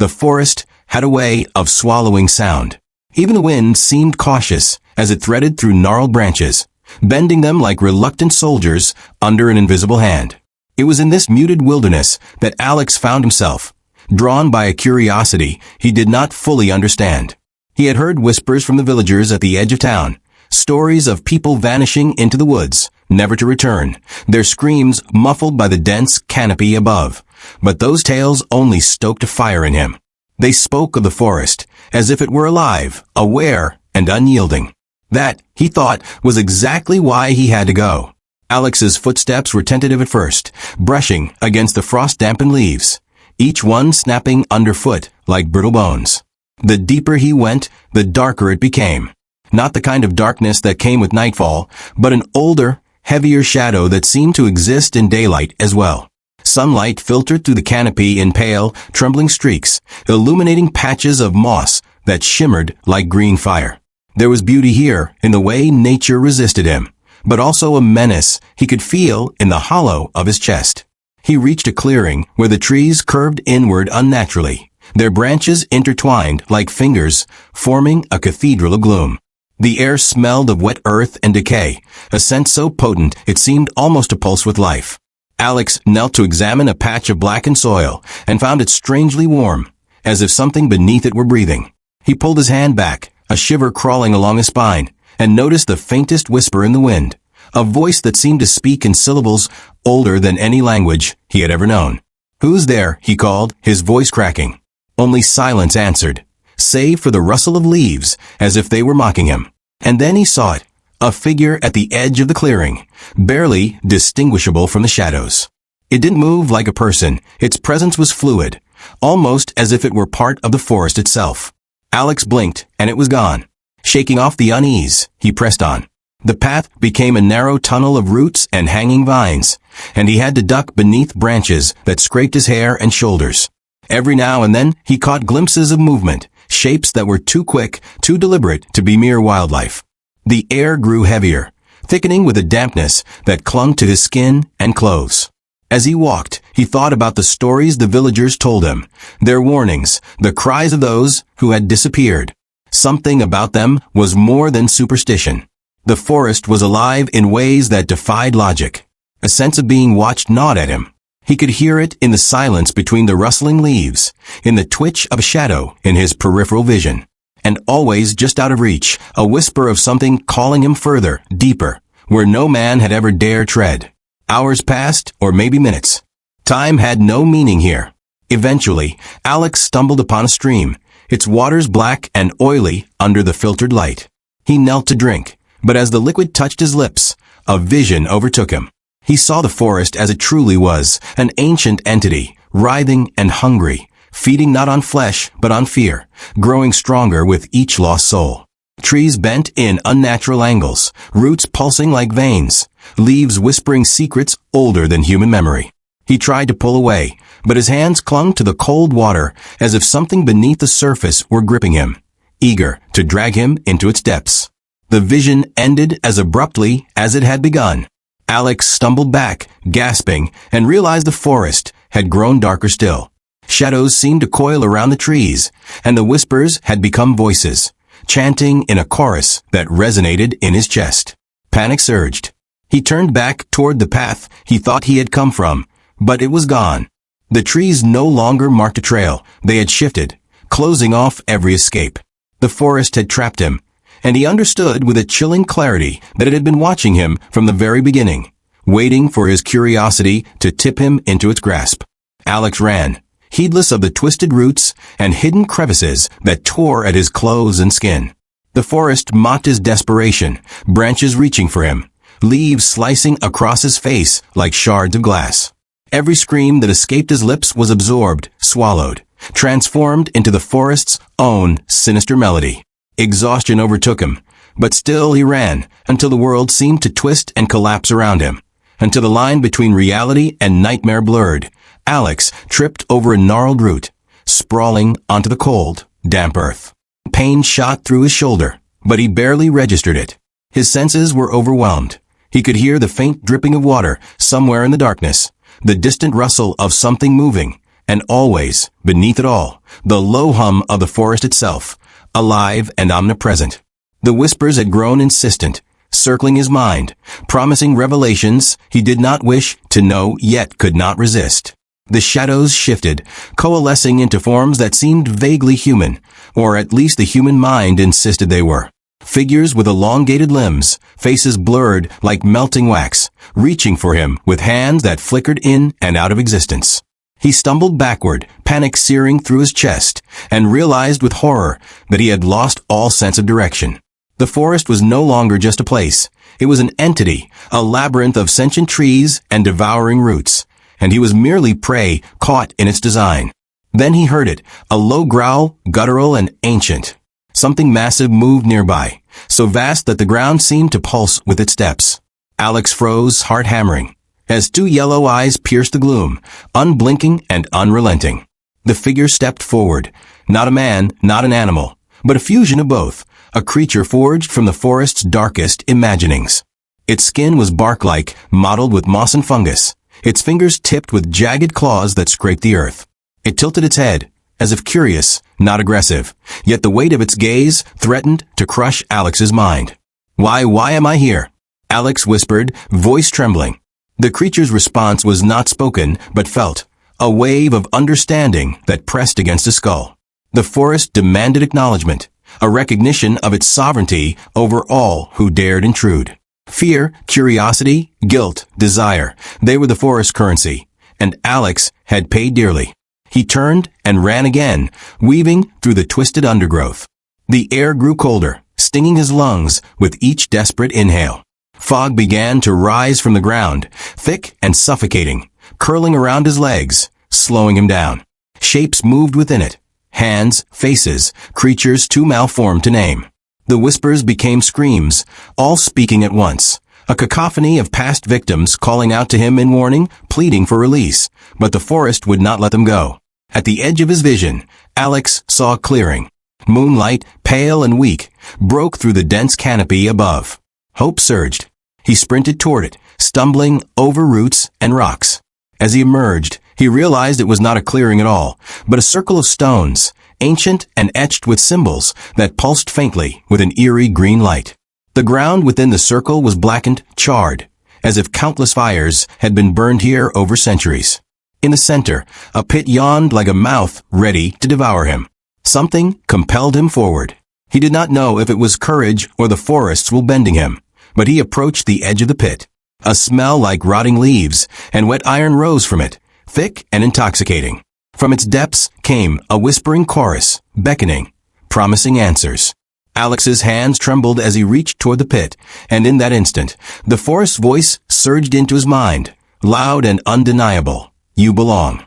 The forest had a way of swallowing sound. Even the wind seemed cautious as it threaded through gnarled branches, bending them like reluctant soldiers under an invisible hand. It was in this muted wilderness that Alex found himself, drawn by a curiosity he did not fully understand. He had heard whispers from the villagers at the edge of town, stories of people vanishing into the woods, never to return, their screams muffled by the dense canopy above. But those tales only stoked a fire in him. They spoke of the forest as if it were alive, aware, and unyielding. That, he thought, was exactly why he had to go. Alex's footsteps were tentative at first, brushing against the frost-dampened leaves, each one snapping underfoot like brittle bones. The deeper he went, the darker it became. Not the kind of darkness that came with nightfall, but an older, heavier shadow that seemed to exist in daylight as well. Sunlight filtered through the canopy in pale, trembling streaks, illuminating patches of moss that shimmered like green fire. There was beauty here in the way nature resisted him, but also a menace he could feel in the hollow of his chest. He reached a clearing where the trees curved inward unnaturally, their branches intertwined like fingers, forming a cathedral of gloom. The air smelled of wet earth and decay, a scent so potent it seemed almost to pulse with life. Alex knelt to examine a patch of blackened soil and found it strangely warm, as if something beneath it were breathing. He pulled his hand back, a shiver crawling along his spine, and noticed the faintest whisper in the wind, a voice that seemed to speak in syllables older than any language he had ever known. "Who's there?" he called, his voice cracking. Only silence answered, save for the rustle of leaves, as if they were mocking him. And then he saw it, a figure at the edge of the clearing, barely distinguishable from the shadows. It didn't move like a person, its presence was fluid, almost as if it were part of the forest itself. Alex blinked, and it was gone. Shaking off the unease, he pressed on. The path became a narrow tunnel of roots and hanging vines, and he had to duck beneath branches that scraped his hair and shoulders. Every now and then, he caught glimpses of movement, shapes that were too quick, too deliberate to be mere wildlife. The air grew heavier, thickening with a dampness that clung to his skin and clothes. As he walked, he thought about the stories the villagers told him, their warnings, the cries of those who had disappeared. Something about them was more than superstition. The forest was alive in ways that defied logic. A sense of being watched gnawed at him. He could hear it in the silence between the rustling leaves, in the twitch of a shadow in his peripheral vision. And always just out of reach, a whisper of something calling him further, deeper, where no man had ever dared tread. Hours passed, or maybe minutes. Time had no meaning here. Eventually, Alex stumbled upon a stream, its waters black and oily under the filtered light. He knelt to drink, but as the liquid touched his lips, a vision overtook him. He saw the forest as it truly was, an ancient entity, writhing and hungry, feeding not on flesh but on fear, growing stronger with each lost soul. Trees bent in unnatural angles, roots pulsing like veins, leaves whispering secrets older than human memory. He tried to pull away, but his hands clung to the cold water as if something beneath the surface were gripping him, eager to drag him into its depths. The vision ended as abruptly as it had begun. Alex stumbled back, gasping, and realized the forest had grown darker still. Shadows seemed to coil around the trees, and the whispers had become voices, chanting in a chorus that resonated in his chest. Panic surged. He turned back toward the path he thought he had come from, but it was gone. The trees no longer marked a trail. They had shifted, closing off every escape. The forest had trapped him, and he understood with a chilling clarity that it had been watching him from the very beginning, waiting for his curiosity to tip him into its grasp. Alex ran, heedless of the twisted roots and hidden crevices that tore at his clothes and skin. The forest mocked his desperation, branches reaching for him, leaves slicing across his face like shards of glass. Every scream that escaped his lips was absorbed, swallowed, transformed into the forest's own sinister melody. Exhaustion overtook him, but still he ran until the world seemed to twist and collapse around him, until the line between reality and nightmare blurred. Alex tripped over a gnarled root, sprawling onto the cold, damp earth. Pain shot through his shoulder, but he barely registered it. His senses were overwhelmed. He could hear the faint dripping of water somewhere in the darkness, the distant rustle of something moving, And always, beneath it all, the low hum of the forest itself, alive and omnipresent. The whispers had grown insistent, circling his mind, promising revelations he did not wish to know yet could not resist. The shadows shifted, coalescing into forms that seemed vaguely human, or at least the human mind insisted they were. Figures with elongated limbs, faces blurred like melting wax, reaching for him with hands that flickered in and out of existence. He stumbled backward, panic searing through his chest, and realized with horror that he had lost all sense of direction. The forest was no longer just a place. It was an entity, a labyrinth of sentient trees and devouring roots, and he was merely prey caught in its design. Then he heard it, a low growl, guttural and ancient. Something massive moved nearby, so vast that the ground seemed to pulse with its steps. Alex froze, heart hammering, as two yellow eyes pierced the gloom, unblinking and unrelenting. The figure stepped forward, not a man, not an animal, but a fusion of both, a creature forged from the forest's darkest imaginings. Its skin was bark-like, mottled with moss and fungus, its fingers tipped with jagged claws that scraped the earth. It tilted its head, as if curious, not aggressive, yet the weight of its gaze threatened to crush Alex's mind. Why am I here?" Alex whispered, voice trembling. The creature's response was not spoken, but felt, a wave of understanding that pressed against his skull. The forest demanded acknowledgement, a recognition of its sovereignty over all who dared intrude. Fear, curiosity, guilt, desire, they were the forest currency, and Alex had paid dearly. He turned and ran again, weaving through the twisted undergrowth. The air grew colder, stinging his lungs with each desperate inhale. Fog began to rise from the ground, thick and suffocating, curling around his legs, slowing him down. Shapes moved within it. Hands, faces, creatures too malformed to name. The whispers became screams, all speaking at once. A cacophony of past victims calling out to him in warning, pleading for release. But the forest would not let them go. At the edge of his vision, Alex saw a clearing. Moonlight, pale and weak, broke through the dense canopy above. Hope surged. He sprinted toward it, stumbling over roots and rocks. As he emerged, he realized it was not a clearing at all, but a circle of stones, ancient and etched with symbols that pulsed faintly with an eerie green light. The ground within the circle was blackened, charred, as if countless fires had been burned here over centuries. In the center, a pit yawned like a mouth ready to devour him. Something compelled him forward. He did not know if it was courage or the forest's will bending him, but he approached the edge of the pit. A smell like rotting leaves and wet iron rose from it, thick and intoxicating. From its depths came a whispering chorus, beckoning, promising answers. Alex's hands trembled as he reached toward the pit, and in that instant, the forest's voice surged into his mind, loud and undeniable. You belong.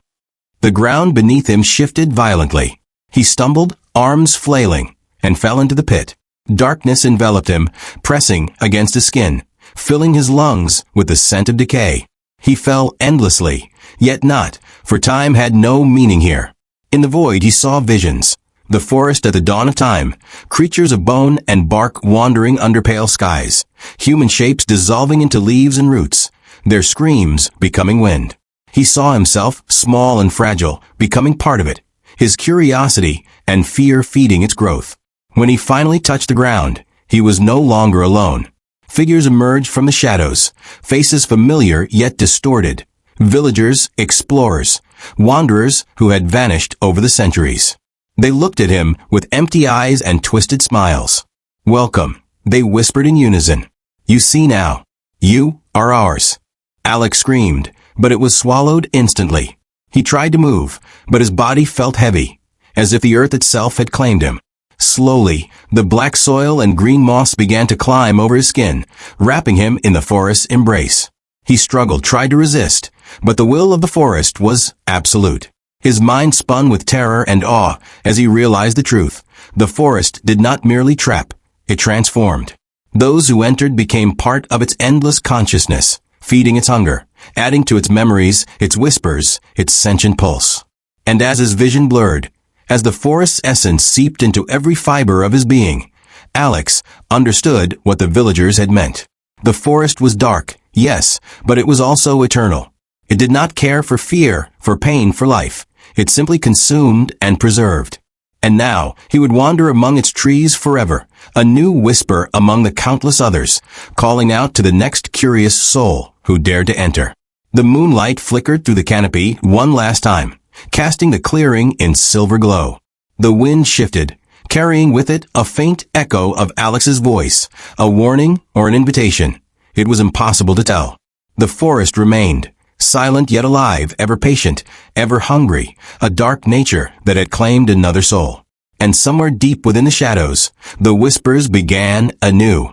The ground beneath him shifted violently. He stumbled, arms flailing, and fell into the pit. Darkness enveloped him, pressing against his skin, filling his lungs with the scent of decay. He fell endlessly, yet not, for time had no meaning here. In the void he saw visions. The forest at the dawn of time, creatures of bone and bark wandering under pale skies, human shapes dissolving into leaves and roots, their screams becoming wind. He saw himself, small and fragile, becoming part of it, his curiosity and fear feeding its growth. When he finally touched the ground, he was no longer alone. Figures emerged from the shadows, faces familiar yet distorted. Villagers, explorers, wanderers who had vanished over the centuries. They looked at him with empty eyes and twisted smiles. Welcome, they whispered in unison. You see now. You are ours. Alex screamed, but it was swallowed instantly. He tried to move, but his body felt heavy, as if the earth itself had claimed him. Slowly, the black soil and green moss began to climb over his skin, wrapping him in the forest's embrace. He struggled, tried to resist, but the will of the forest was absolute. His mind spun with terror and awe as he realized the truth. The forest did not merely trap, it transformed. Those who entered became part of its endless consciousness, feeding its hunger, adding to its memories, its whispers, its sentient pulse. And as his vision blurred, as the forest's essence seeped into every fiber of his being, Alex understood what the villagers had meant. The forest was dark, yes, but it was also eternal. It did not care for fear, for pain, for life. It simply consumed and preserved. And now he would wander among its trees forever, a new whisper among the countless others, calling out to the next curious soul who dared to enter. The moonlight flickered through the canopy one last time, casting the clearing in silver glow. The wind shifted, carrying with it a faint echo of Alex's voice, a warning or an invitation. It was impossible to tell. The forest remained, silent yet alive, ever patient, ever hungry, a dark nature that had claimed another soul. And somewhere deep within the shadows, the whispers began anew.